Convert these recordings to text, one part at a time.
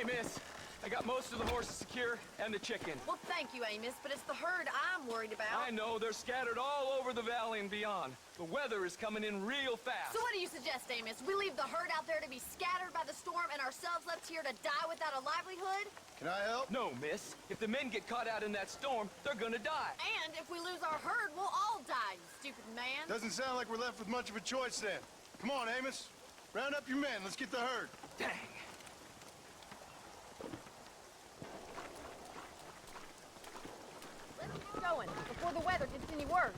miss. I got most of the horses secure and the chicken. Well, thank you, Amos, but it's the herd I'm worried about. I know, they're scattered all over the valley and beyond. The weather is coming in real fast. So what do you suggest, Amos? We leave the herd out there to be scattered by the storm and ourselves left here to die without a livelihood? Can I help? No, miss. If the men get caught out in that storm, they're gonna die. And if we lose our herd, we'll all die, you stupid man. Doesn't sound like we're left with much of a choice then. Come on, Amos. Round up your men. Let's get the herd. Dang. Let's get going before the weather gets any worse.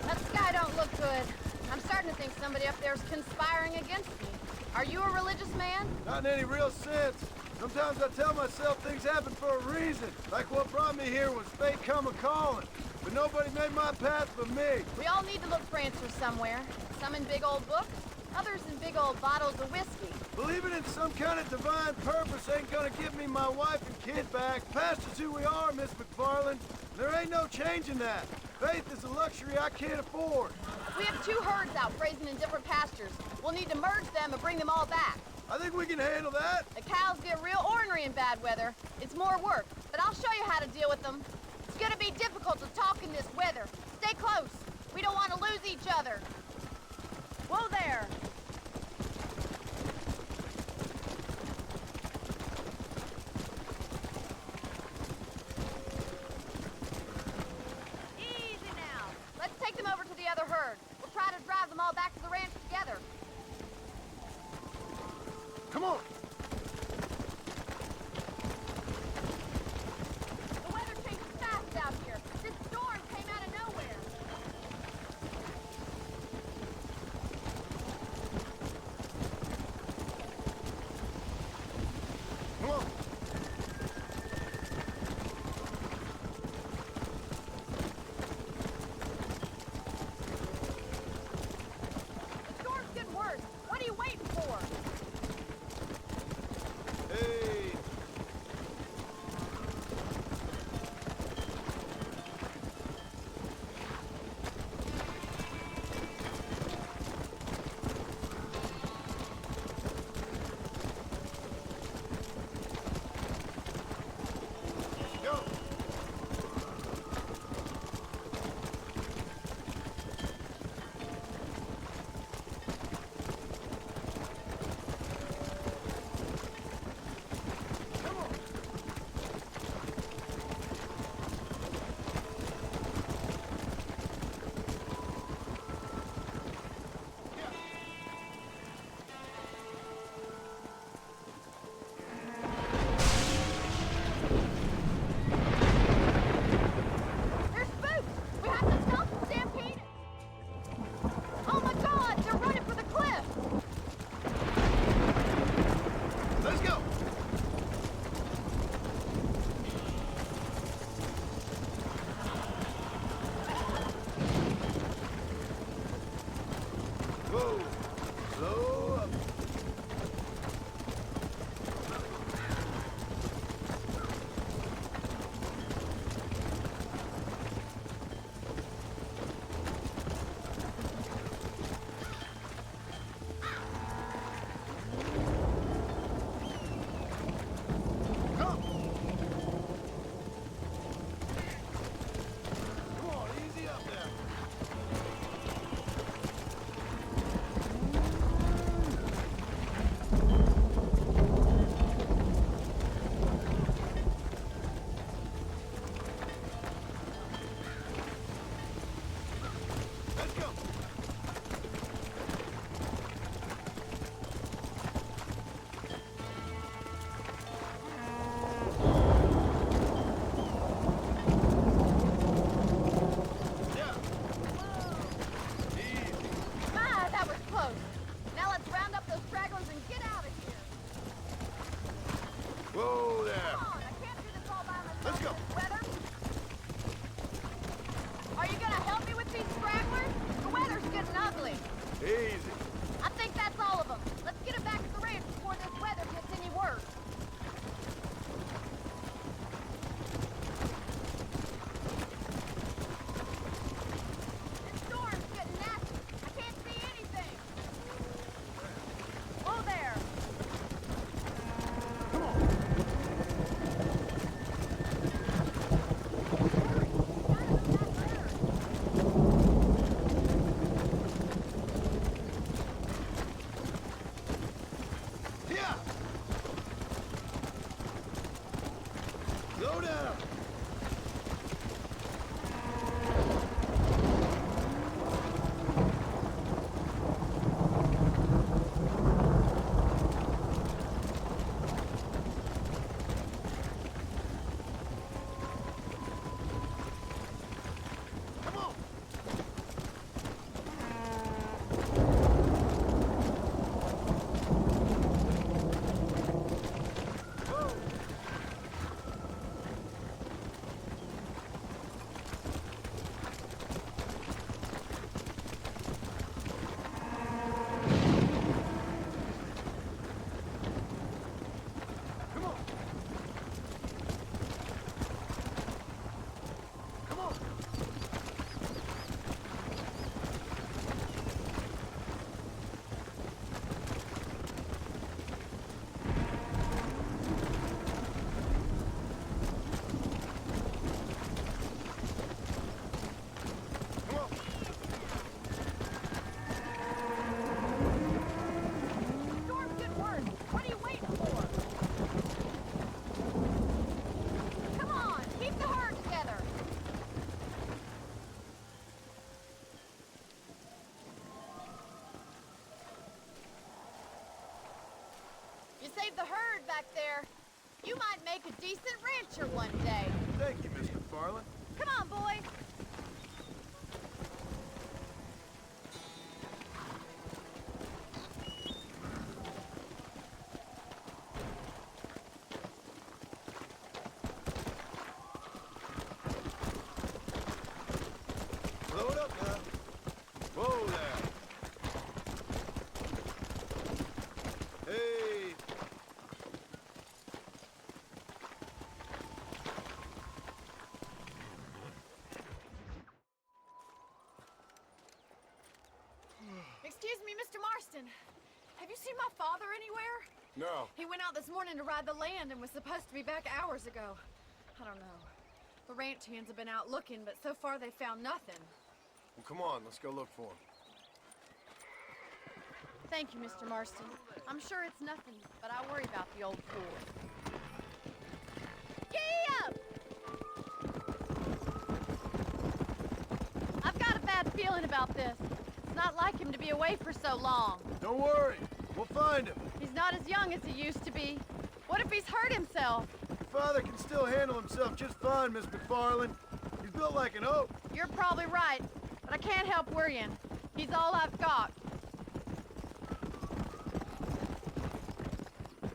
That sky don't look good. I'm starting to think somebody up there is conspiring against me. Are you a religious man? Not in any real sense. Sometimes I tell myself things happen for a reason. Like what brought me here was fate come a-calling. But nobody made my path but me. We all need to look for answers somewhere. Some in big old books, others in big old bottles of whiskey. Believing in some kind of divine purpose ain't gonna give me my wife and kid back. Past is who we are, Miss McFarland. There ain't no changing that. Faith is a luxury I can't afford. We have 2 herds out grazing in different pastures. We'll need to merge them and bring them all back. I think we can handle that. The cows get real ornery in bad weather. It's more work, but I'll show you how to deal with them. It's gonna be difficult to talk in this weather. Stay close. We don't want to lose each other. Whoa there! Easy now. Let's take them over to the other herd. We'll try to drive them all back to the ranch together. Come on. The weather changes fast out here. This storm came out of nowhere. save the herd back there. You might make a decent rancher one day. Thank you, Miss McFarland. Come on, boys. Blow it up now. Whoa there. Hey. Excuse me, Mr. Marston. Have you seen my father anywhere? No. He went out this morning to ride the land and was supposed to be back hours ago. I don't know. The ranch hands have been out looking, but so far they found nothing. Well, come on, let's go look for him. Thank you, Mr. Marston. I'm sure it's nothing, but I worry about the old fool. Giddy up! I've got a bad feeling about this. It's not like him to be away for so long. Don't worry, we'll find him. He's not as young as he used to be. What if he's hurt himself? Your father can still handle himself just fine, Miss McFarland. He's built like an oak. You're probably right, but I can't help worrying. He's all I've got.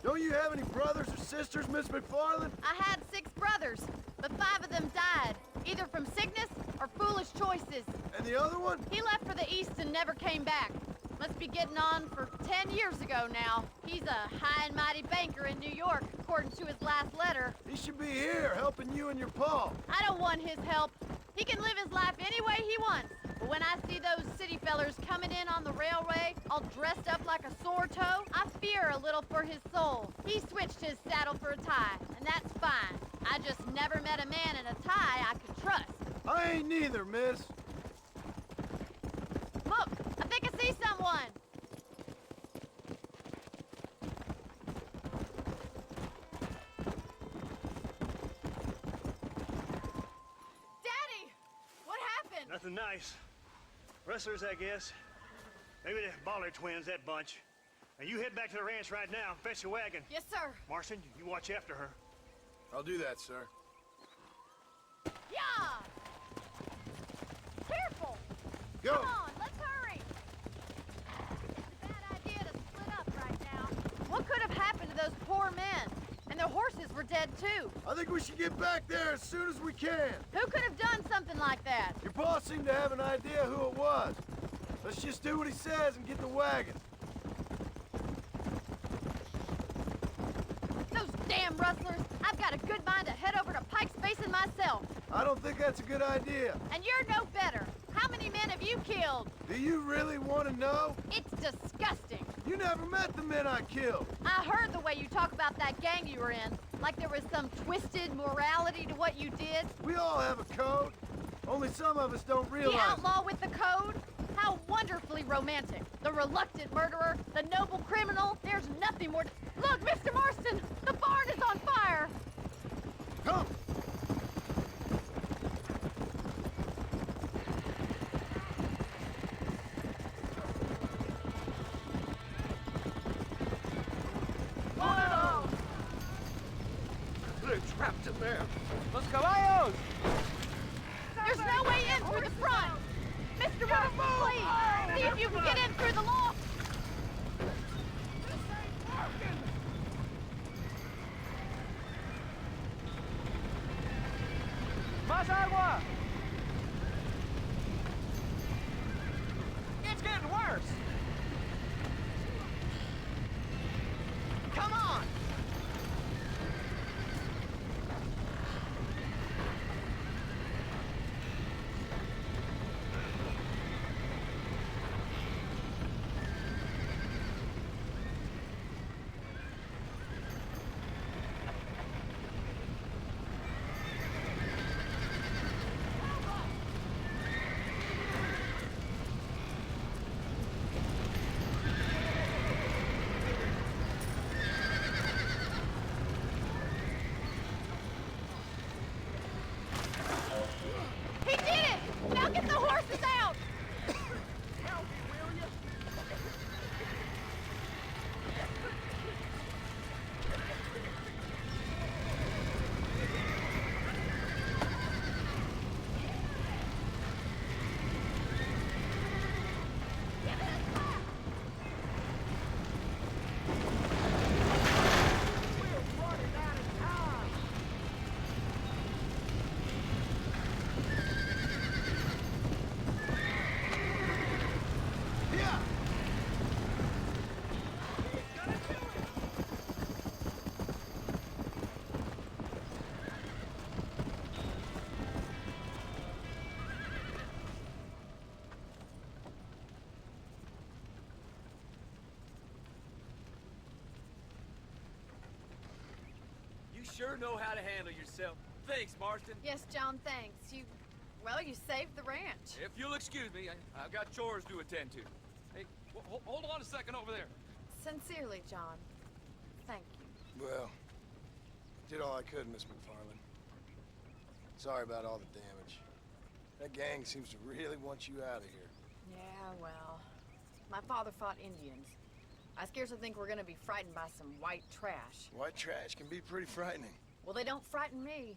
Don't you have any brothers or sisters, Miss McFarland? I had 6 brothers, but 5 of them died, either from sickness or foolish choices. And the other one? He left for the east and never came back. Must be getting on for 10 years ago now. He's a high and mighty banker in New York, according to his last letter. He should be here, helping you and your pa. I don't want his help. He can live his life any way he wants. But when I see those city fellers coming in on the railway, all dressed up like a sore toe, I fear a little for his soul. He switched his saddle for a tie, and that's fine. I just never met a man in a tie I could trust. I ain't neither, miss. Look, I think I see someone. Daddy, what happened? Nothing nice. Rustlers, I guess. Maybe the Baller twins, that bunch. Now you head back to the ranch right now and fetch the wagon. Yes, sir. Marston, you watch after her. I'll do that, sir. Yeah! Careful! Go! Come on, let's hurry! It's a bad idea to split up right now. What could have happened to those poor men? And their horses were dead too. I think we should get back there as soon as we can. Who could have done something like that? Your boss seemed to have an idea who it was. Let's just do what he says and get the wagon. Those damn rustlers! I've got a good mind to head over to Pike's Basin myself. I don't think that's a good idea. And you're no better. How many men have you killed? Do you really want to know? It's disgusting. You never met the men I killed. I heard the way you talk about that gang you were in, like there was some twisted morality to what you did. We all have a code. Only some of us don't The realize it. outlaw with the code? How wonderfully romantic. The reluctant murderer, the noble criminal. There's nothing more to... Look, Mr. Marston! The barn is on fire! Come! Whoa! They're trapped in there. Los caballos! There's no way in through the front! Mr. Marston, please! See if you can get in through the loft! Más agua! It's getting worse! Come on! You sure know how to handle yourself. Thanks, Marston. Yes, John, thanks. Well, you saved the ranch. If you'll excuse me, I've got chores to attend to. Hey, hold on a second over there. Sincerely, John. Thank you. Well, did all I could, Miss McFarland. Sorry about all the damage. That gang seems to really want you out of here. Yeah, well, my father fought Indians. I scarcely think we're gonna be frightened by some white trash. White trash can be pretty frightening. Well, they don't frighten me.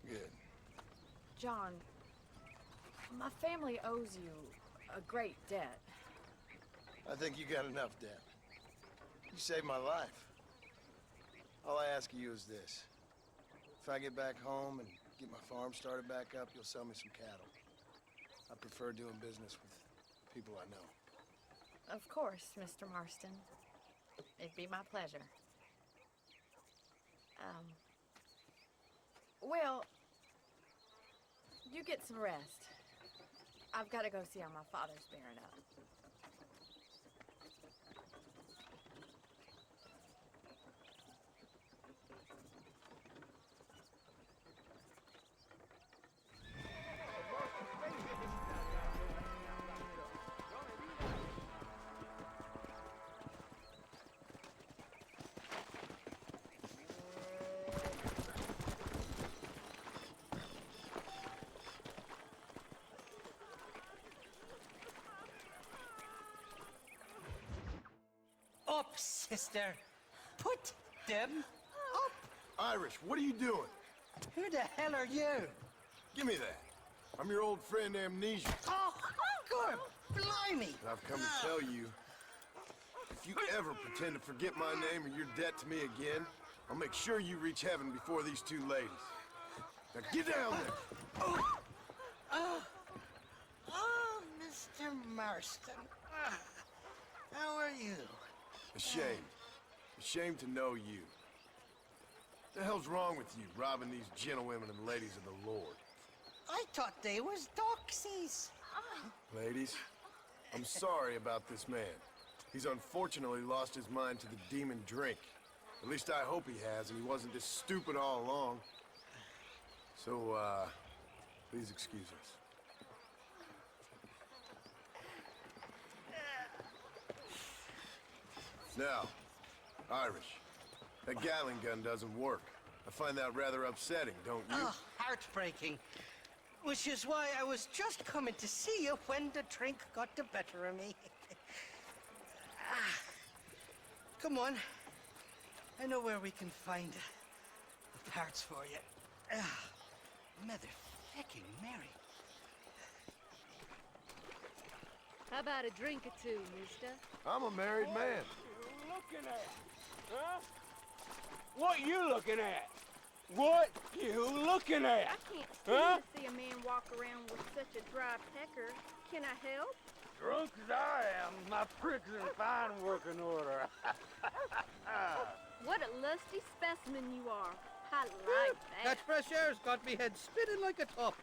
Good. John, my family owes you a great debt. I think you got enough debt. You saved my life. All I ask of you is this. If I get back home and get my farm started back up, you'll sell me some cattle. I prefer doing business with people I know. Of course, Mr. Marston. It'd be my pleasure. Well, you get some rest. I've got to go see how my father's bearing up. Up, sister. Put them up. Irish, what are you doing? Who the hell are you? Give me that. I'm your old friend Amnesia. Oh, good. Blimey. And I've come to tell you, if you ever pretend to forget my name or your debt to me again, I'll make sure you reach heaven before these two ladies. Now get down there. Oh, Mr. Marston. How are you? Ashamed. Ashamed to know you. The hell's wrong with you, robbing these gentlewomen and ladies of the Lord? I thought they was doxies. Ladies, I'm sorry about this man. He's unfortunately lost his mind to the demon drink. At least I hope he has, and he wasn't this stupid all along. So, please excuse us. Now, Irish, that Gatling gun doesn't work. I find that rather upsetting, don't you? Oh, heartbreaking. Which is why I was just coming to see you when the drink got the better of me. Come on. I know where we can find the parts for you. Mother-fucking Mary. How about a drink or two, mister? I'm a married man. Looking at? Huh? What you looking at? What you looking I at? can't Huh? stand to see a man walk around with such a dry pecker. Can I help? Drunk as I am, my prick's in fine working order. What a lusty specimen you are. I like that. That fresh air's got me head spinning like a top.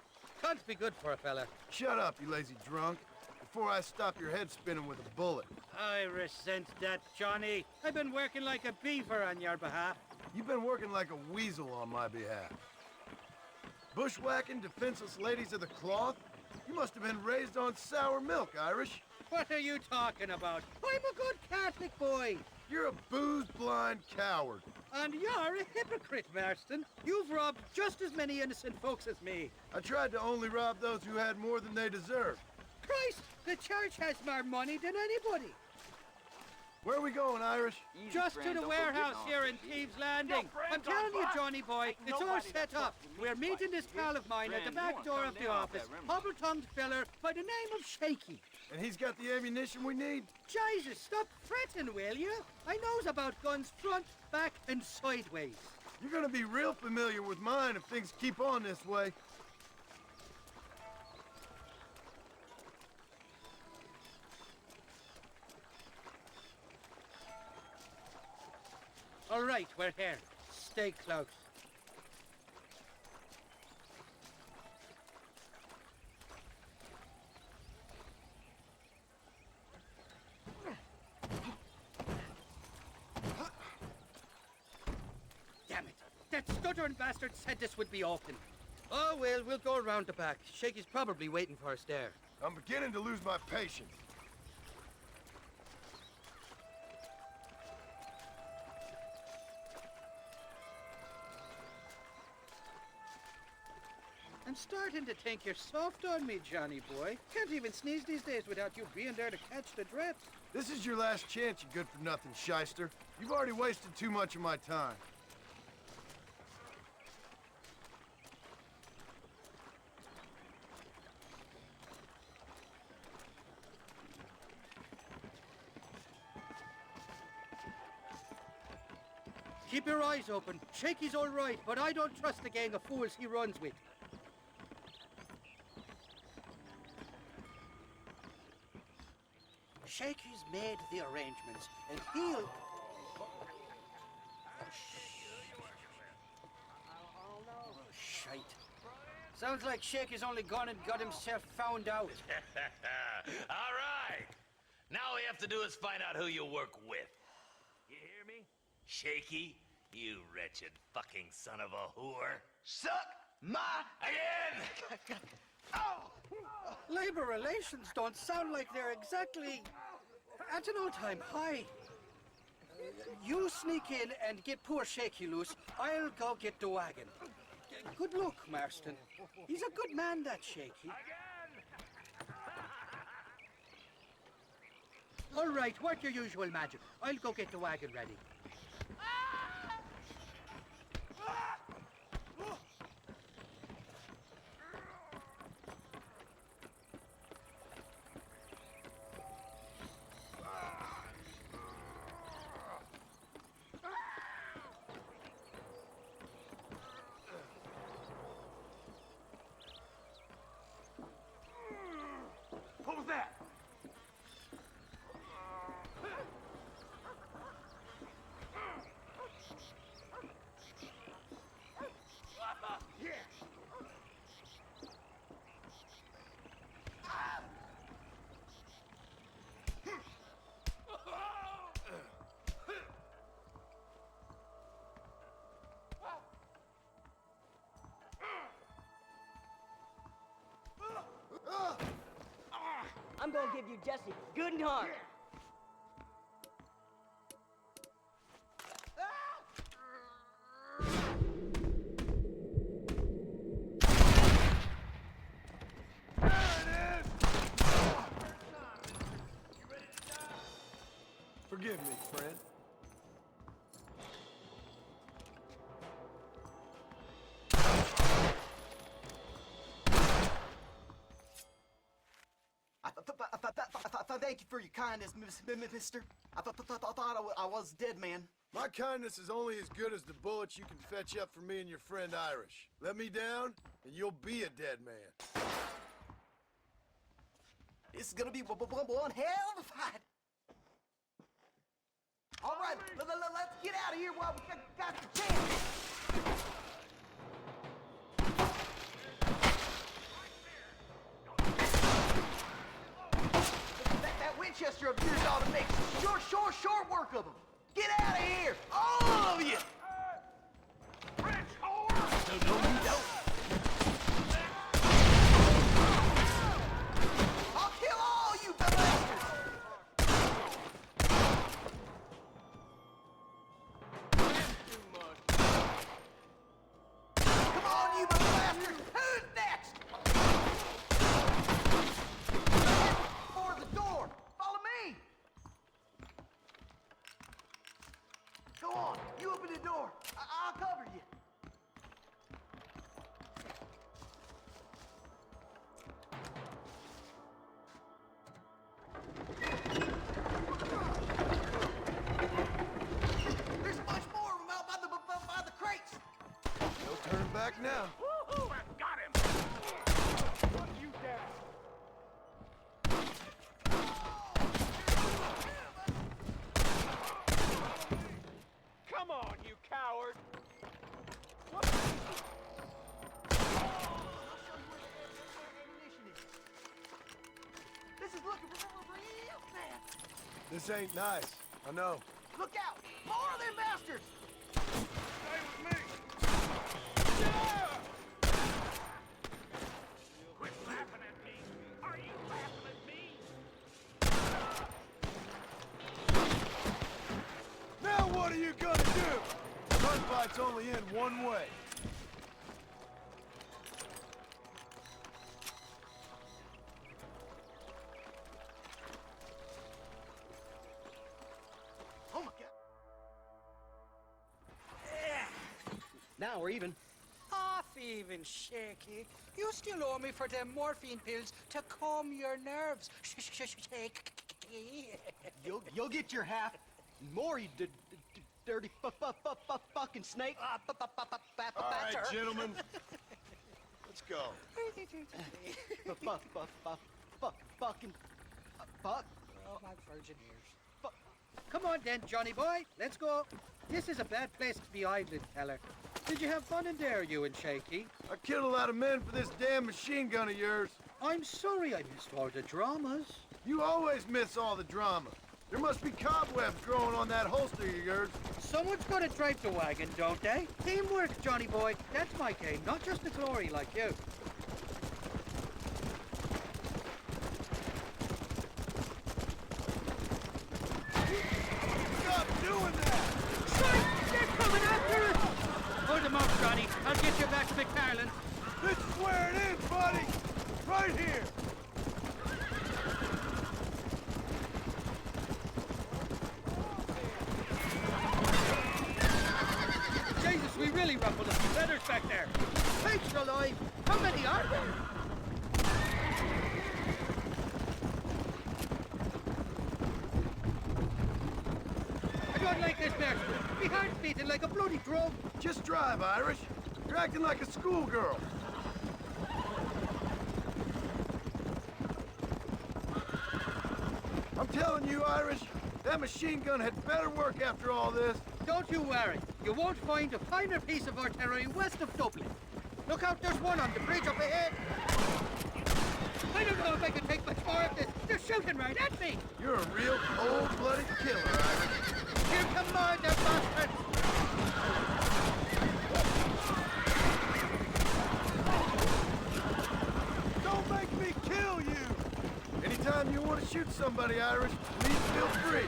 Can't be good for a fella. Shut up, you lazy drunk, before I stop your head spinning with a bullet. I resent that, Johnny. I've been working like a beaver on your behalf. You've been working like a weasel on my behalf. Bushwhacking defenseless ladies of the cloth? You must have been raised on sour milk, Irish. What are you talking about? I'm a good Catholic boy. You're a booze-blind coward. And you're a hypocrite, Marston. You've robbed just as many innocent folks as me. I tried to only rob those who had more than they deserved. Christ, the church has more money than anybody. Where are we going, Irish? Just to the warehouse here in Thieves Landing. I'm telling you, Johnny boy, it's all set up. We're meeting this pal of mine at the back door of the office. Hobble-tongued fella by the name of Shaky. And he's got the ammunition we need? Jesus, stop fretting, will you? I knows about guns front, back, and sideways. You're gonna be real familiar with mine if things keep on this way. All right, we're here. Stay close. Damn it! That stuttering bastard said this would be open. Oh, well, we'll go around the back. Shaky's probably waiting for us there. I'm beginning to lose my patience. I'm starting to think you're soft on me, Johnny boy. Can't even sneeze these days without you being there to catch the drips. This is your last chance, you good-for-nothing shyster. You've already wasted too much of my time. Keep your eyes open. Shaky's all right, but I don't trust the gang of fools he runs with. Shaky's made the arrangements, and he'll... Oh, shite. Sounds like Shaky's only gone and got himself found out. All right. Now all we have to do is find out who you work with. You hear me? Shaky, you wretched fucking son of a whore. Suck my... Again! Oh! Labor relations don't sound like they're exactly at an all-time high. You sneak in and get poor Shaky loose. I'll go get the wagon. Good luck, Marston. He's a good man, that Shaky. All right, work your usual magic. I'll go get the wagon ready. What was that? I'm gonna give you Jesse good and hard. Forgive me, friend. Thank you for your kindness, mister. I thought I was dead, man. My kindness is only as good as the bullets you can fetch up for me and your friend Irish. Let me down, and you'll be a dead man. This is gonna be one hell of a fight. All right, let's get out of here while we got the chance. That Winchester of yours ought to make short work of them. Get out of here, all of you! Rich whore! No, you don't. I'll kill all you bastards! Come on, you bastards! Who's next? For the door! Follow me! Go on, you open the door. I'll cover you. There's much more of them out by the crates. No turning back now. Woo-hoo! I got him! Put you down! Come on, you coward! I'll show you where the ammunition is. This is looking real bad. This ain't nice. I know. Look out! More of them bastards! Stay with me! Quit laughing at me! Are you laughing at me? Now what are you gonna do? Gunfight's only in one way. Oh my God. Now we're even. Half even, Shaky. You still owe me for them morphine pills to calm your nerves. Shaky. You'll get your half. More, you dirty fucking snake. All right, gentlemen. Let's go. Fucking fuck. Oh, my virgin ears. Come on then, Johnny boy. Let's go. This is a bad place to be idling, feller. Did you have fun in there, you and Shaky? I killed a lot of men for this damn machine gun of yours. I'm sorry I missed all the dramas. You always miss all the drama. There must be cobwebs growing on that holster of yours. Someone's got to drive the wagon, don't they? Teamwork, Johnny boy. That's my game, not just the glory like you. Stop doing that! Strike! They're coming after us! Hold them up, Johnny. I'll get you back to McFarland. This is where it is, buddy! Right here! Jesus, we really ruffled a few feathers back there. Sakes alive! How many are there? I don't like this, Master. My heart's beating like a bloody drum. Just drive, Irish. You're acting like a schoolgirl. I'm telling you, Irish, that machine gun had better work after all this. Don't you worry. You won't find a finer piece of artillery west of Dublin. Look out, there's one on the bridge up ahead. I don't know if I can take much more of this. They're shooting right at me. You're a real cold-blooded killer, Irish. Here come more, the bastards. Don't make me kill you! Anytime you want to shoot somebody, Irish, please feel free.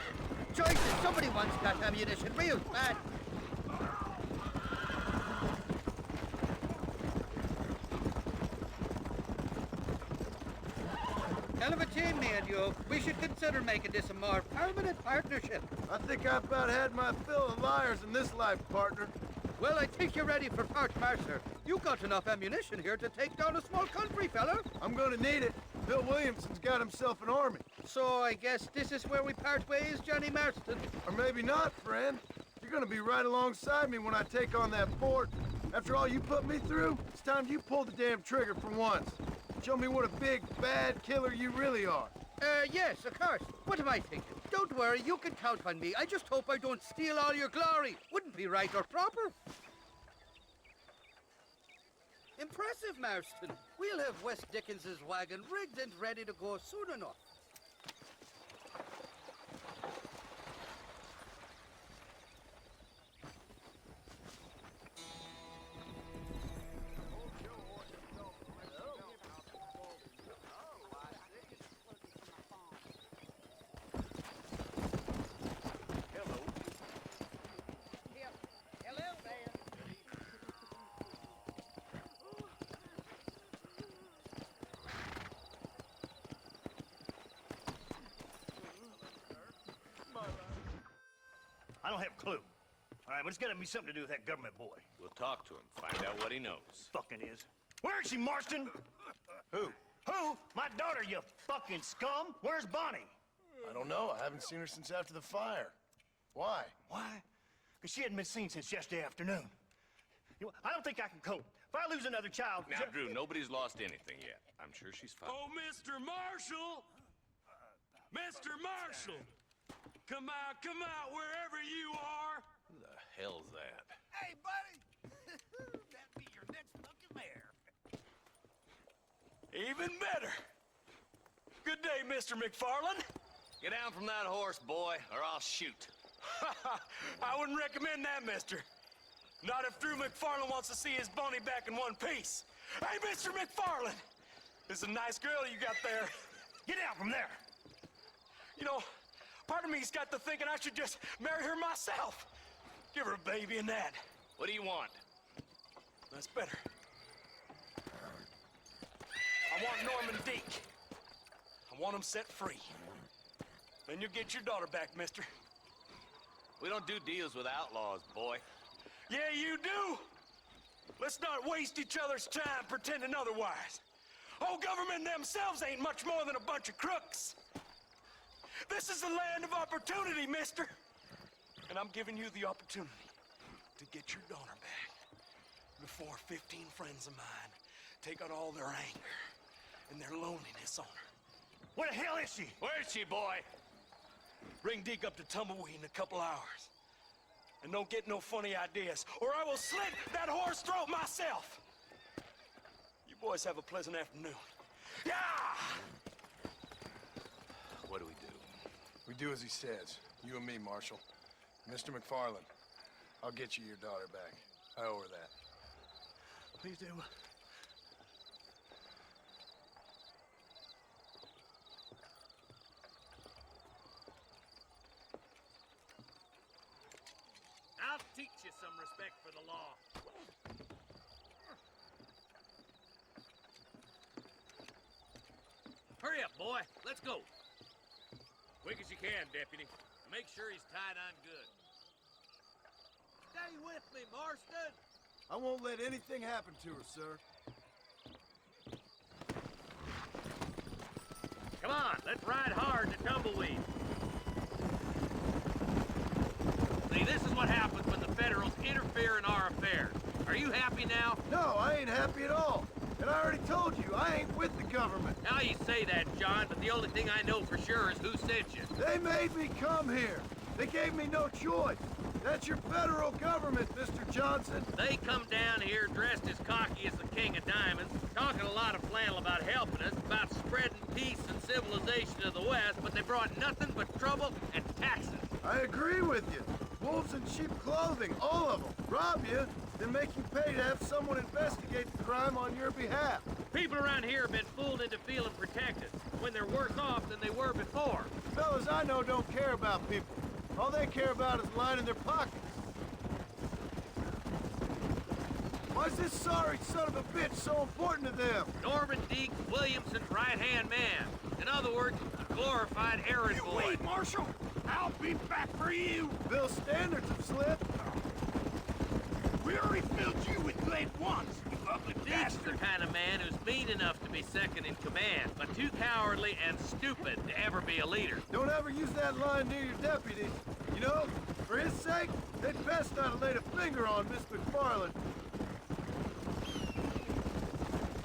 Joyce, somebody wants that ammunition real bad. Hell of a team, me and you. We should consider making this a more permanent partnership. I think I've about had my fill of liars in this life, partner. Well, I think you're ready for Part Mercer. You got enough ammunition here to take down a small country, fella. I'm gonna need it. Bill Williamson's got himself an army. So I guess this is where we part ways, Johnny Marston. Or maybe not, friend. You're gonna be right alongside me when I take on that fort. After all you put me through, it's time you pull the damn trigger for once. Show me what a big, bad killer you really are. Yes, of course. What am I thinking? Don't worry, you can count on me. I just hope I don't steal all your glory. Wouldn't be right or proper. Impressive, Marston. We'll have West Dickens's wagon rigged and ready to go soon enough. I don't have a clue. All right, but it's gotta be something to do with that government boy. We'll talk to him, find out what he knows. Fucking is. Where is she, Marston? Who? Who? My daughter, you fucking scum! Where's Bonnie? I don't know. I haven't seen her since after the fire. Why? Why? Because she hadn't been seen since yesterday afternoon. You know, I don't think I can cope. If I lose another child... Now, Drew, nobody's lost anything yet. I'm sure she's fine. Oh, Mr. Marshall! Mr. Marshall! Come out, wherever you are! Who the hell's that? Hey, buddy! That'd be your next fucking mayor. Even better! Good day, Mr. McFarland. Get down from that horse, boy, or I'll shoot. I wouldn't recommend that, mister. Not if Drew McFarland wants to see his Bonnie back in one piece. Hey, Mr. McFarland! This is a nice girl you got there. Get out from there! You know, part of me's got to thinking I should just marry her myself. Give her a baby and that. What do you want? That's better. I want Norman Deke. I want him set free. Then you'll get your daughter back, mister. We don't do deals with outlaws, boy. Yeah, you do! Let's not waste each other's time pretending otherwise. Old government themselves ain't much more than a bunch of crooks. This is the land of opportunity, mister. And I'm giving you the opportunity to get your daughter back before 15 friends of mine take out all their anger and their loneliness on her. Where the hell is she? Where is she, boy? Bring Deke up to Tumbleweed in a couple hours. And don't get no funny ideas, or I will slit that whore's throat myself. You boys have a pleasant afternoon. Yeah! What do we do? We do as he says. You and me, Marshal. Mr. McFarland, I'll get you your daughter back. I owe her that. Please do. I'll teach you some respect for the law. Hurry up, boy. Let's go. Quick as you can, Deputy. Make sure he's tied on good. Stay with me, Marston. I won't let anything happen to her, sir. Come on, let's ride hard to Tumbleweed. See, this is what happens when the Federals interfere in our affairs. Are you happy now? No, I ain't happy at all. And I already told you, I ain't with the government. Now you say that, John, but the only thing I know for sure is who sent you. They made me come here. They gave me no choice. That's your federal government, Mr. Johnson. They come down here dressed as cocky as the King of Diamonds, talking a lot of flannel about helping us, about spreading peace and civilization to the West, but they brought nothing but trouble and taxes. I agree with you. Wolves in sheep clothing, all of them. Rob you, then make you pay to have someone investigate the crime on your behalf. People around here have been fooled into feeling protected, when they're worse off than they were before. Fellas I know don't care about people. All they care about is lining their pockets. Why is this sorry son of a bitch so important to them? Norman Deke, Williamson's right-hand man. In other words, a glorified errand boy. Wait, Marshal! I'll be back for you! Bill's standards have slipped. We already filled you with lead once, you ugly Deke's the bastard! kind of man who's mean enough to be second in command, but too cowardly and stupid to ever be a leader. Don't ever use that line near your deputies. You know, for his sake, they'd best not have laid a finger on Miss McFarland.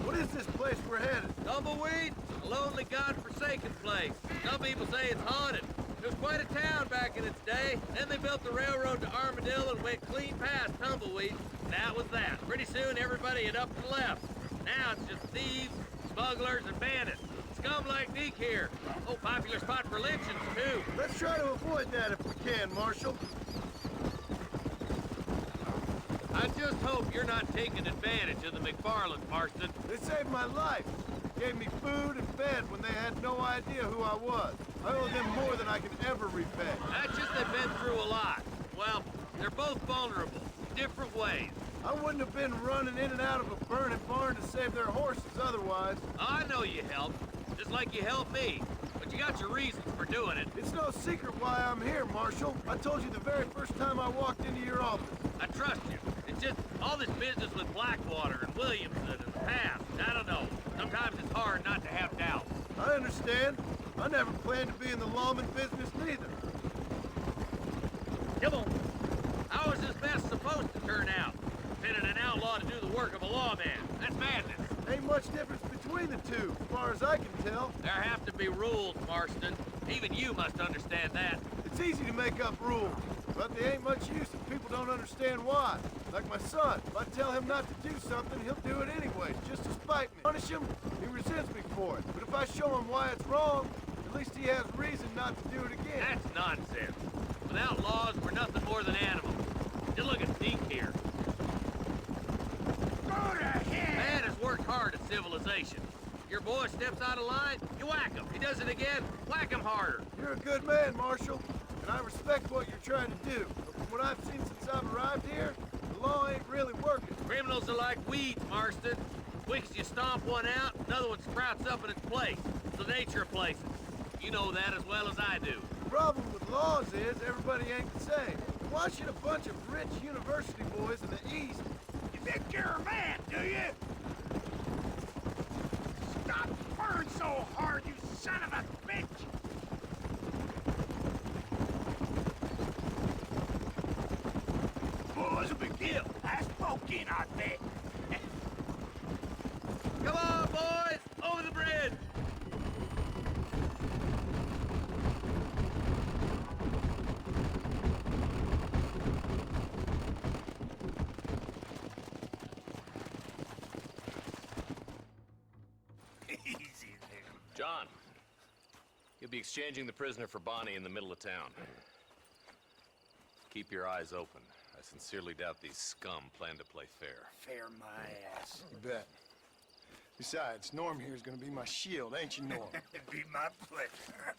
What is this place we're headed? Tumbleweed, a lonely, god-forsaken place. Some people say it's haunted. It was quite a town back in its day. Then they built the railroad to Armadillo and went clean past Tumbleweed. That was that. Pretty soon everybody had up and left. Now it's just thieves, smugglers, and bandits. Scum like Deke here. Oh, popular spot for lynchings, too. Let's try to avoid that if we can, Marshal. I just hope you're not taking advantage of the McFarlands, Marston. They saved my life. Gave me food and fed when they had no idea who I was. I owe them more than I can ever repay. That's just they've been through a lot. Well, they're both vulnerable, different ways. I wouldn't have been running in and out of a burning barn to save their horses otherwise. I know you helped, just like you helped me. But you got your reasons for doing it. It's no secret why I'm here, Marshal. I told you the very first time I walked into your office. I trust you. It's just all this business with Blackwater and Williamson and the past. I don't know. Sometimes it's hard not to have doubts. I understand. I never planned to be in the lawman business neither. Come on. How is this mess supposed to turn out? Sending an outlaw to do the work of a lawman. That's madness. Ain't much difference between the two, as far as I can tell. There have to be rules, Marston. Even you must understand that. It's easy to make up rules, but they ain't much use if people don't understand why. Like my son, if I tell him not to do something, he'll do it anyways, just to spite me. Punish him, he resents me for it. But if I show him why it's wrong, at least he has reason not to do it again. That's nonsense. Without laws, we're nothing more than animals. Just look at Deke here. worked hard at civilization. Your boy steps out of line, you whack him. He does it again, whack him harder. You're a good man, Marshal, and I respect what you're trying to do. But from what I've seen since I've arrived here, the law ain't really working. Criminals are like weeds, Marston. Quick as you stomp one out, another one sprouts up in its place. It's the nature of places. You know that as well as I do. The problem with laws is everybody ain't the same. Why should a bunch of rich university boys in the East... You think you're a man, do you? Stop purring so hard, you son of a bitch! Oh, it's a big deal. I spoke in, I bet. Come on, boys! Over the bridge! Easy there. John, you'll be exchanging the prisoner for Bonnie in the middle of town. Keep your eyes open. I sincerely doubt these scum plan to play fair. Fair my ass. You bet. Besides, Norm here's gonna be my shield, ain't you, Norm? It'd be my pleasure.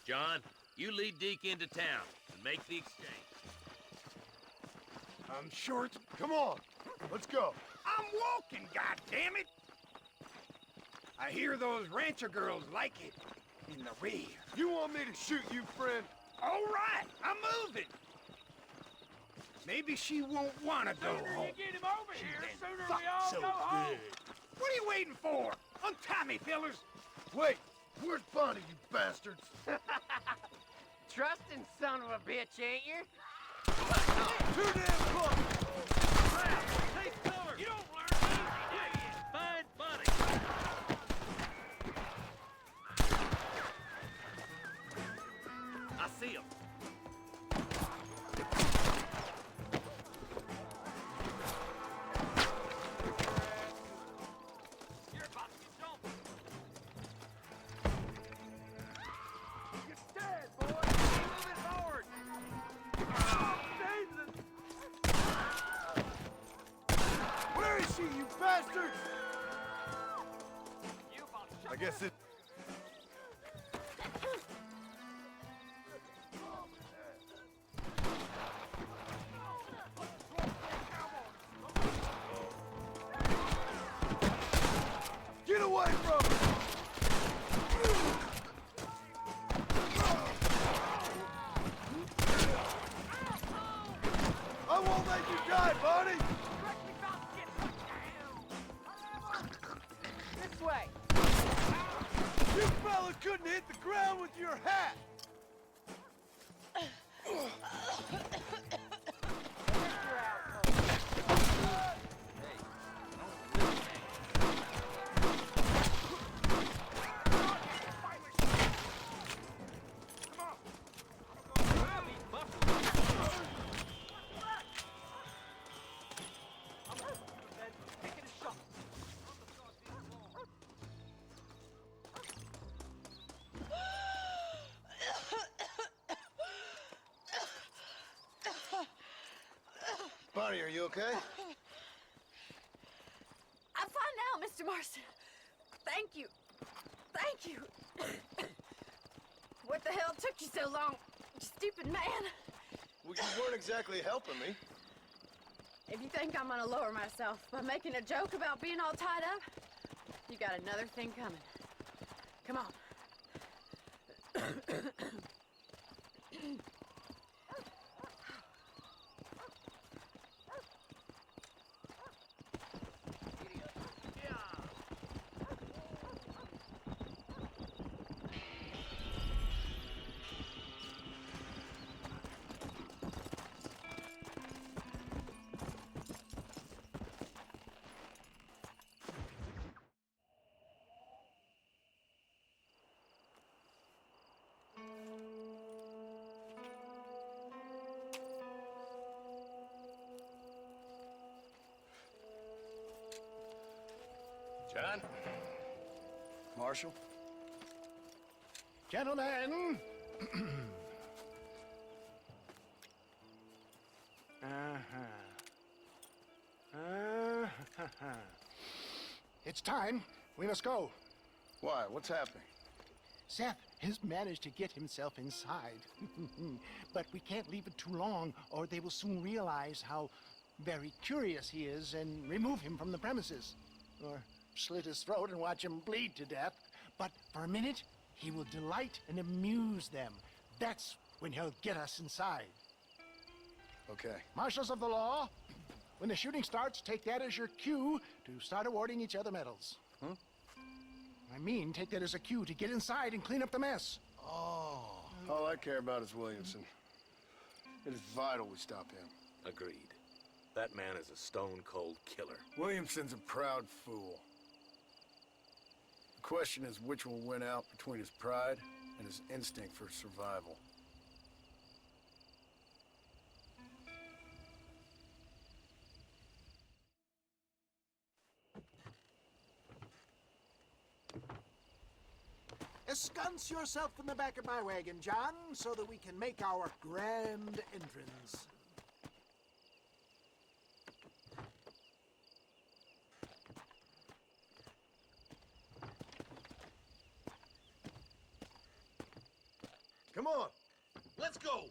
John, you lead Deke into town and make the exchange. I'm sure it's... Come on, let's go. I'm walking, goddammit! I hear those rancher girls like it in the rear. You want me to shoot you, friend? All right, I'm moving. Maybe she won't want to go home. Get him over here, sooner Fuck we all so go home. good. What are you waiting for? Untie me, fellas. Wait, where's Bonnie, you bastards? Trusting son of a bitch, ain't you? Too damn close! Take cover! You don't learn easy, do you? Find Bonnie! I see him. You're about to get jumped. You're dead, boy. Move it forward. Oh, Jesus! Where is she, you bastards? I guess it... Get away from her! I won't let you die, Bonnie! This way. You fella couldn't hit the ground with your hat! Bonnie, are you okay? I'm fine now, Mr. Marston. Thank you. Thank you. What the hell took you so long, you stupid man? Well, you weren't exactly helping me. If you think I'm gonna lower myself by making a joke about being all tied up, you got another thing coming. Come on. John? Marshal? Gentlemen. It's time. We must go. Why? What's happening? Seth has managed to get himself inside. But we can't leave it too long, or they will soon realize how very curious he is and remove him from the premises. Or slit his throat and watch him bleed to death. But for a minute, he will delight and amuse them. That's when he'll get us inside. Okay. Marshals of the law, when the shooting starts, take that as your cue to start awarding each other medals. Huh? I mean, take that as a cue to get inside and clean up the mess. Oh. All I care about is Williamson. It is vital we stop him. Agreed. That man is a stone-cold killer. Williamson's a proud fool. The question is which will win out between his pride and his instinct for survival. Ensconce yourself in the back of my wagon, John, so that we can make our grand entrance. Come on. Let's go!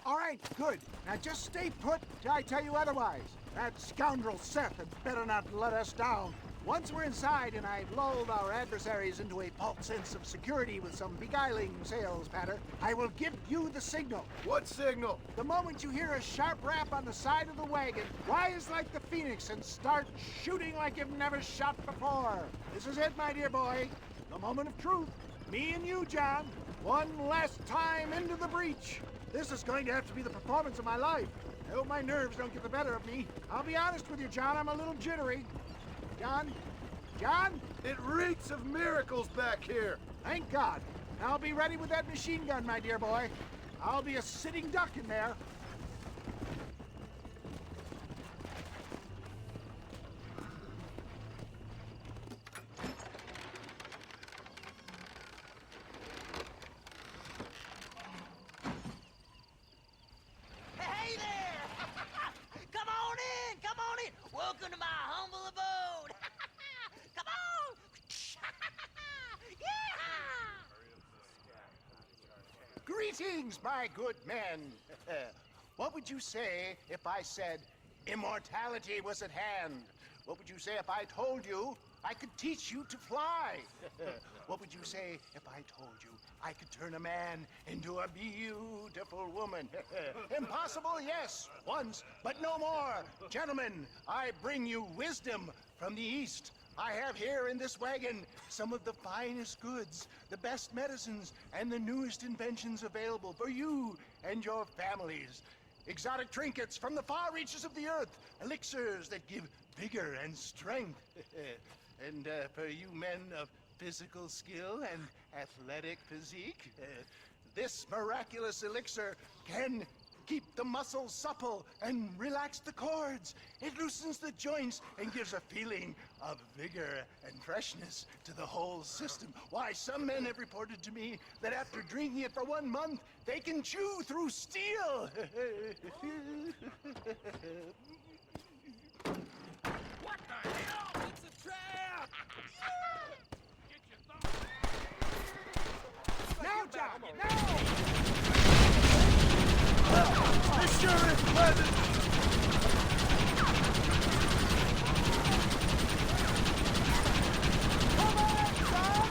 All right, good. Now just stay put till I tell you otherwise. That scoundrel Seth had better not let us down. Once we're inside and I've lulled our adversaries into a false sense of security with some beguiling sales patter, I will give you the signal. What signal? The moment you hear a sharp rap on the side of the wagon, rise like the phoenix and start shooting like you've never shot before. This is it, my dear boy. The moment of truth. Me and you, John. One last time into the breach. This is going to have to be the performance of my life. I hope my nerves don't get the better of me. I'll be honest with you, John, I'm a little jittery. John? John? It reeks of miracles back here. Thank God. I'll be ready with that machine gun, my dear boy. I'll be a sitting duck in there. Hey there! Come on in! Come on in! Welcome to my humble abode! Come on! Yeah! Greetings, my good men. What would you say if I said immortality was at hand? What would you say if I told you I could teach you to fly? What would you say if I told you I could turn a man into a beautiful woman? Impossible, yes, once, but no more. Gentlemen, I bring you wisdom from the East. I have here in this wagon some of the finest goods, the best medicines, and the newest inventions available for you and your families. Exotic trinkets from the far reaches of the earth, elixirs that give vigor and strength. And for you men of physical skill and athletic physique, this miraculous elixir can keep the muscles supple and relax the cords. It loosens the joints and gives a feeling of vigor and freshness to the whole system. Why, some men have reported to me that after drinking it for 1 month, they can chew through steel. What the hell? It's a trap! Now, John, now! This sure is pleasant! Come on, son!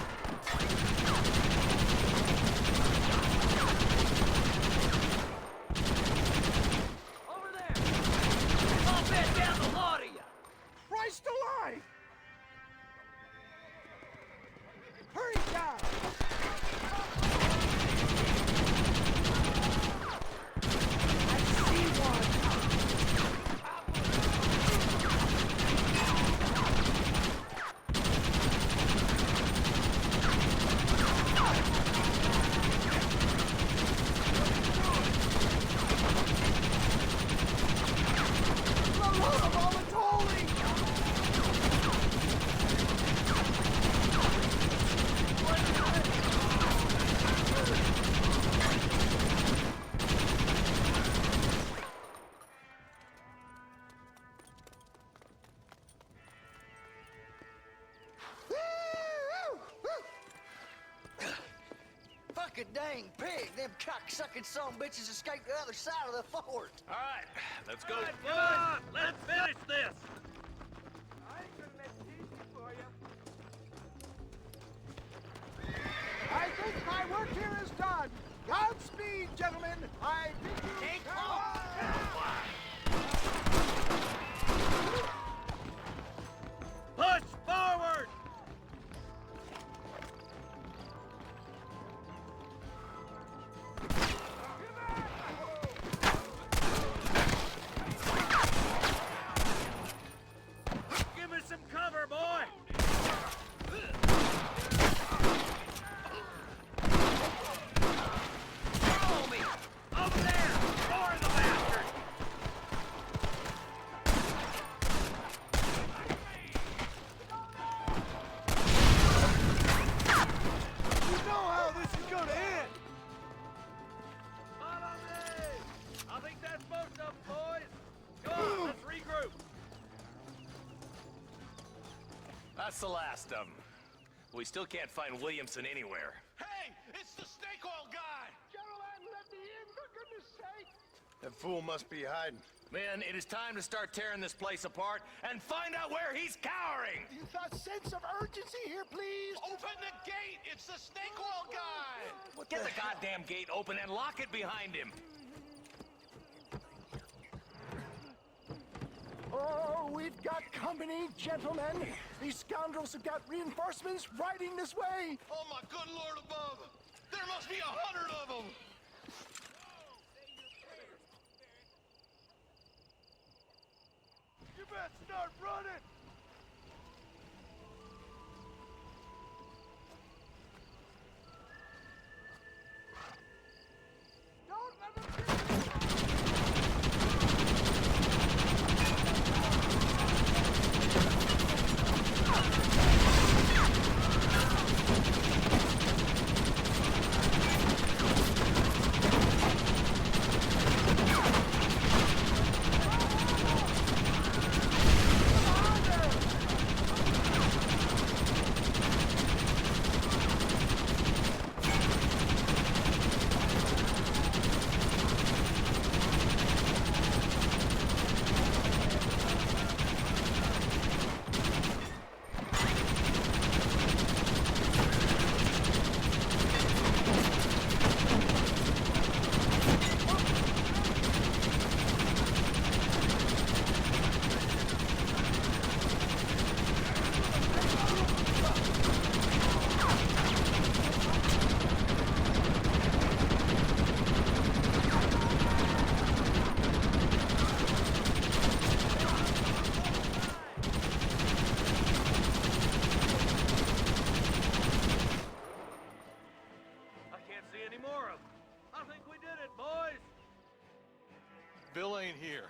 Over there! I'll bet down the lot of you! Christ alive! Hurry, John! dang pig. Them cock-sucking son bitches escaped the other side of the fort. All right, let's go. All right, come on, let's finish this. I ain't gonna let it easy for you. I think my work here is done. Godspeed, gentlemen. I bid you Push forward! Give me some cover, boy! Follow me! Over there! More of the bastard! You know how this is gonna end! Follow me! I think that's most of them, boys. Go on, let's regroup. That's the last of them. We still can't find Williamson anywhere. Hey, it's the snake oil guy! Gentlemen, let me in, for goodness sake. That fool must be hiding. Men, it is time to start tearing this place apart and find out where he's cowering! You've got sense of urgency here, please. Open the gate! It's the snake oil guy! Get the goddamn gate open and lock it behind him! Oh, we've got company, gentlemen. These scoundrels have got reinforcements riding this way. Oh my good lord above! There must be 100 of them! You better start running! Don't let them get Bill ain't here.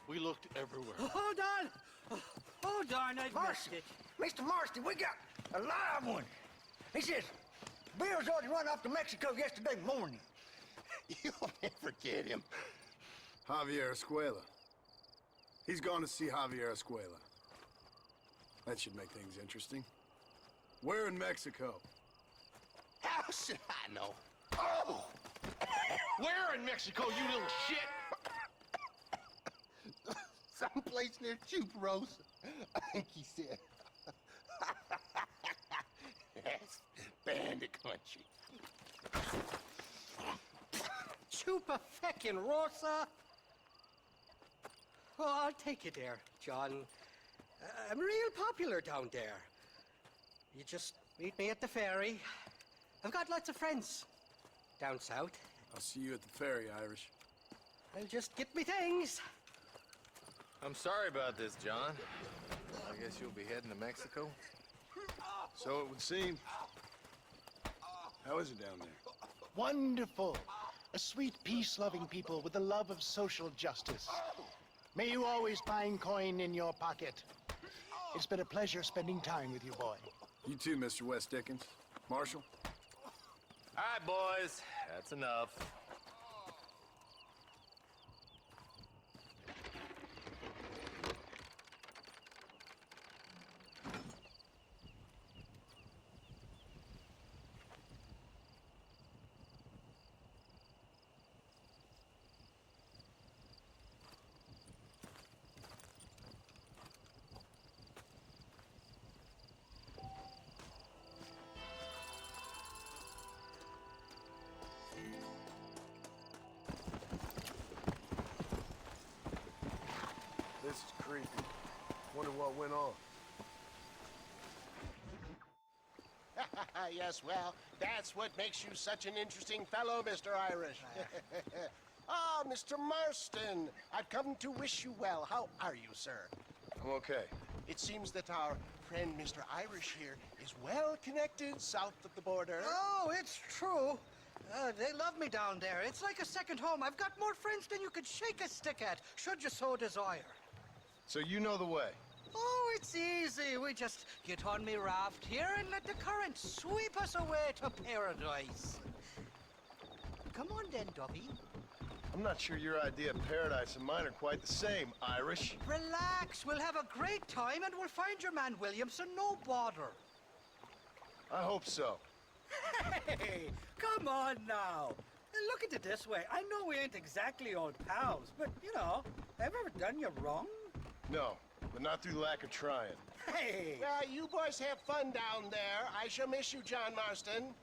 We looked everywhere. Hold on! Oh, darn, I've missed it. Mr. Marston, we got a live one. He says, Bill's already run off to Mexico yesterday morning. You'll never get him. Javier Escuela. He's gone to see Javier Escuela. That should make things interesting. Where in Mexico? How should I know? Oh! Where in Mexico, you little shit? Someplace near Chuparosa, I think he said. That's bandit country. Chupa feckin' Rosa. Well, I'll take you there, John. I'm real popular down there. You just meet me at the ferry. I've got lots of friends down south. I'll see you at the ferry, Irish. I'll just get me things. I'm sorry about this, John. I guess you'll be heading to Mexico? So it would seem. How is it down there? Wonderful. A sweet, peace-loving people with the love of social justice. May you always find coin in your pocket. It's been a pleasure spending time with you, boy. You too, Mr. West Dickens. Marshal? All right, boys. That's enough. creepy. Wonder what went on. Yes, well, that's what makes you such an interesting fellow, Mr. Irish. Ah, Mr. Marston, I've come to wish you well. How are you, sir? I'm okay. It seems that our friend Mr. Irish here is well connected south of the border. Oh, it's true. They love me down there. It's like a second home. I've got more friends than you could shake a stick at, should you so desire. So you know the way? Oh, it's easy. We just get on me raft here and let the current sweep us away to paradise. Come on then, Dovey. I'm not sure your idea of paradise and mine are quite the same, Irish. Relax. We'll have a great time and we'll find your man Williamson, no bother. I hope so. Hey, come on now. Look at it this way. I know we ain't exactly old pals, but, you know, have I ever done you wrong? No, but not through lack of trying. Hey! You boys have fun down there. I shall miss you, John Marston.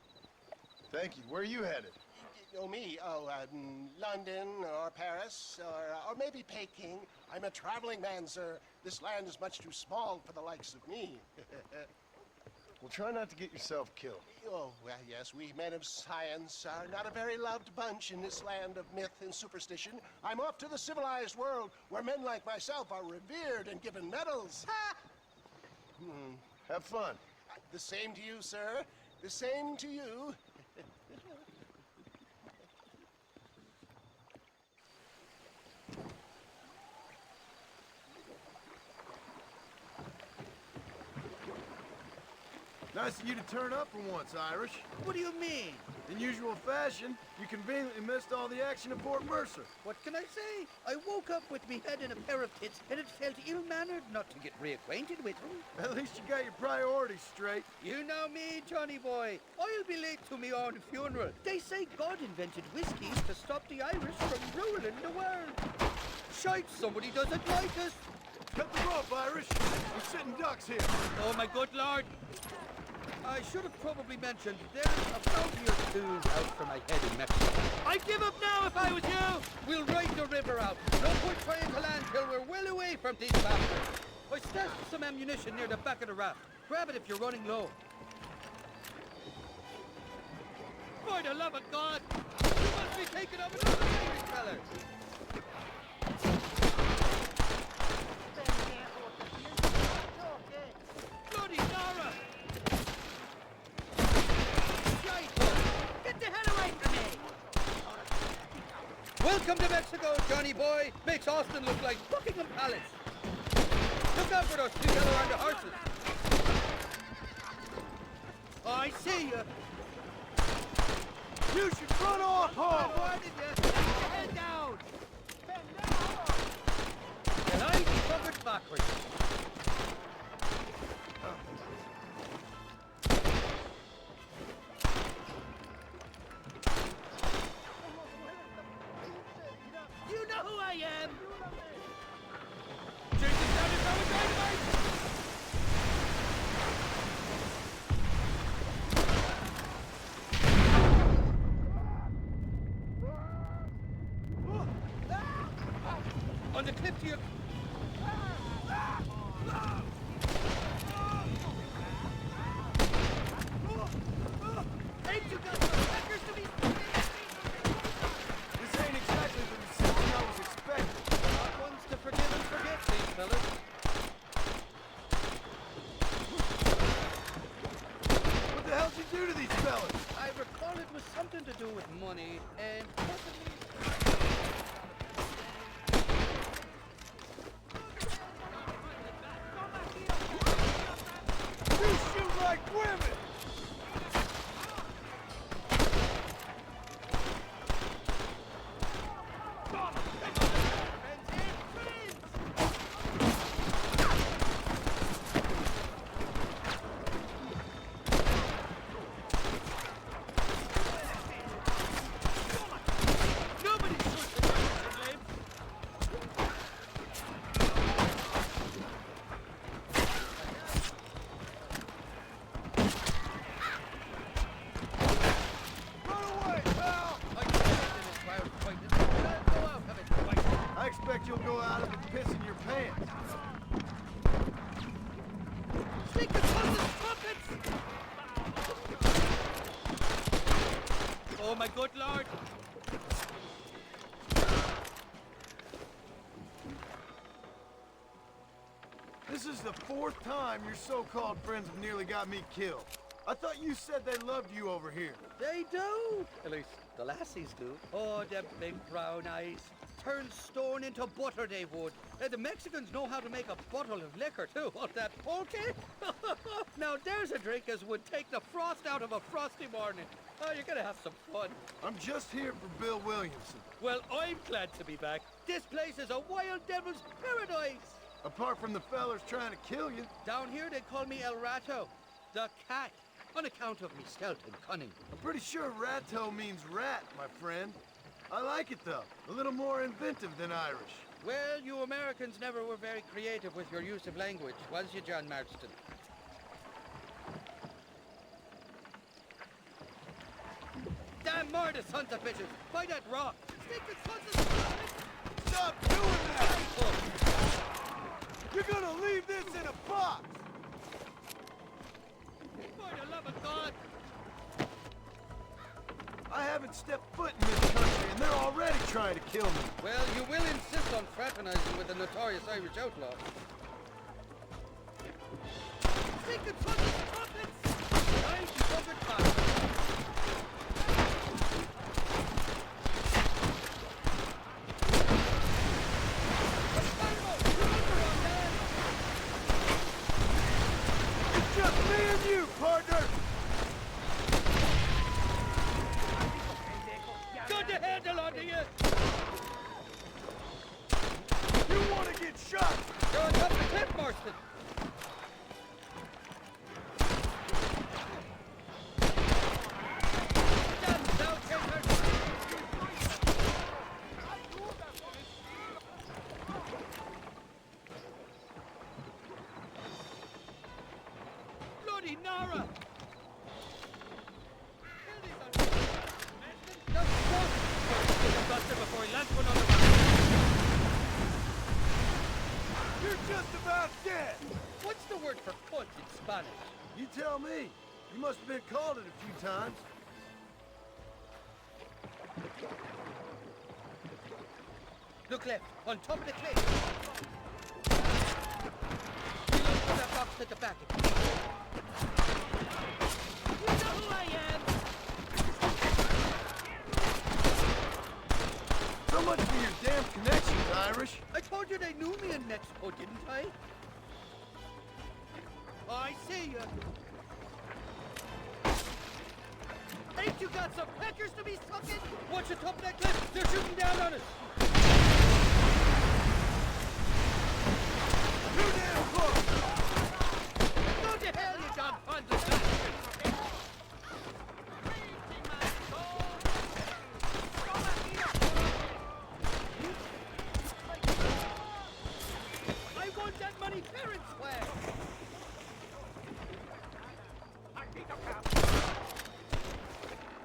Thank you. Where are you headed? Oh, me? Oh, London or Paris or maybe Peking. I'm a traveling man, sir. This land is much too small for the likes of me. Well, try not to get yourself killed. Oh, well, yes, we men of science are not a very loved bunch in this land of myth and superstition. I'm off to the civilized world where men like myself are revered and given medals. Ha! Have fun. The same to you, sir. The same to you. Nice of you to turn up for once, Irish. What do you mean? In usual fashion, you conveniently missed all the action at Port Mercer. What can I say? I woke up with me head in a pair of tits, and it felt ill-mannered not to get reacquainted with him. At least you got your priorities straight. You know me, Johnny boy. I'll be late to me own funeral. They say God invented whiskies to stop the Irish from ruling the world. Shite, somebody doesn't like us. Cut the rope, Irish. We're sitting ducks here. Oh, my good Lord. I should have probably mentioned there's a bounty or two out for my head in Mexico. I'd give up now if I was you! We'll ride the river out. No point trying to land till we're well away from these bastards. I stashed some ammunition near the back of the raft. Grab it if you're running low. For the love of God! You must be taking up another Irish fella! Bloody Nara! Get the hell away from me! Welcome to Mexico, Johnny boy. Makes Austin look like Buckingham Palace. Look out for those two yellow-rounded horses. I see you. You should run off, I warned you. Get your head down. And I be covered backwards. You know who I am! Jason, that is our dynamite! On the cliff to your... Ain't you got some hackers to be... This ain't exactly the reception I was expecting. Not ones to forgive and forget, these fellas. What the hell did you do to these fellas? I recall it was something to do with money and possibly... You shoot like women! like pissing your pants. Stick the trumpets! Oh, my good lord! This is the 4th time your so-called friends have nearly got me killed. I thought you said they loved you over here. They do! At least the lassies do. Oh, them big brown eyes. Turn stone into butter, they would. The Mexicans know how to make a bottle of liquor, too. Oh, that pulque? Now, there's a drink as would take the frost out of a frosty morning. Oh, you're gonna have some fun. I'm just here for Bill Williamson. Well, I'm glad to be back. This place is a wild devil's paradise. Apart from the fellers trying to kill you. Down here, they call me El Rato, the cat, on account of me stealth and cunning. I'm pretty sure Rato means rat, my friend. I like it, though. A little more inventive than Irish. Well, you Americans never were very creative with your use of language, was you, John Marston? Damn murder, sons of bitches! By that rock! Stick the sons of bitches! Stop doing that! You're gonna leave this in a box! For the love of God! I haven't stepped foot in this country, and they're already trying to kill me. Well, you will insist on fraternizing with the notorious Irish outlaw. Stick the sons of trumpets! Time to trumpet fire! Just me and you, partner! Good to handle onto you! You want to get shot? You're on top of the cliff, Marston! Damn thou takers! Bloody Nara! Before he lands one on the back. You're just about dead! What's the word for cunt in Spanish? You tell me. You must have been called it a few times. Look left, on top of the cliff. You look for that box at the back. You know who I am! So much for your damn connections, Irish. I told you they knew me in Mexico, didn't I? I see you. Ain't you got some peckers to be sucking? Watch the top of that cliff. They're shooting down on us. Too damn close. Go to hell, you Don Fonda. I want that money parents' way.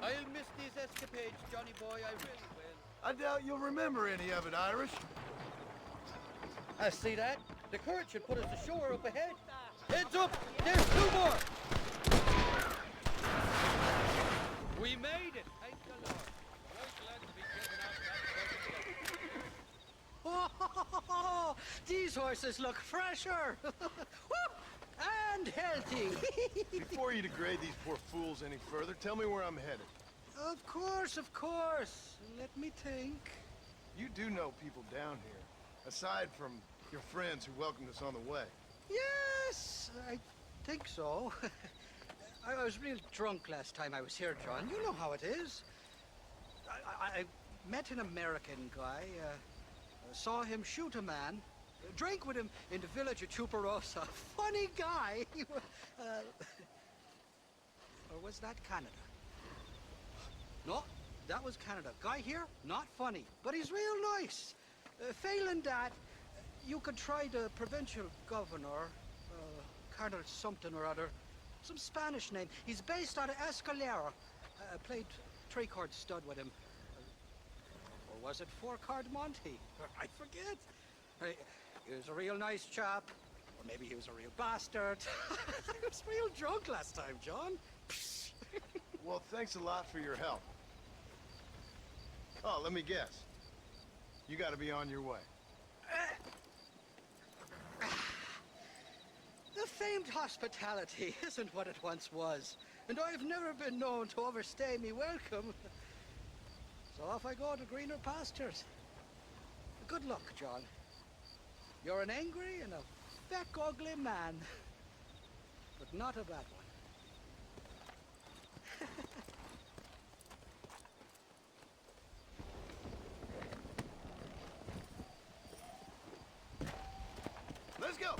I'll miss these escapades, Johnny boy, I really will. I doubt you'll remember any of it, Irish. I see that. The current should put us ashore up ahead. Heads up! There's 2 more! We made it! Thank the Lord. Right glad to be getting out that Oh, these horses look fresher. And healthy. Before you degrade these poor fools any further, tell me where I'm headed. Of course, of course. Let me think. You do know people down here, aside from your friends who welcomed us on the way. Yes, I think so. I was real drunk last time I was here, John. You know how it is. I met an American guy, saw him shoot a man, drank with him in the village of Chuparosa. Funny guy. Or was that Canada? No, that was Canada. Guy here, not funny, but he's real nice. Failing that, you could try the provincial governor, Colonel something or other. Some Spanish name. He's based out of Escalera. Played 3-card stud with him. Or was it 4-card Monte? I forget. He was a real nice chap. Or maybe he was a real bastard. He was real drunk last time, John. Well, thanks a lot for your help. Oh, let me guess. You gotta be on your way. The famed hospitality isn't what it once was, and I've never been known to overstay me welcome. So off I go to greener pastures. Good luck, John. You're an angry and a fat, ugly man, but not a bad one. Let's go!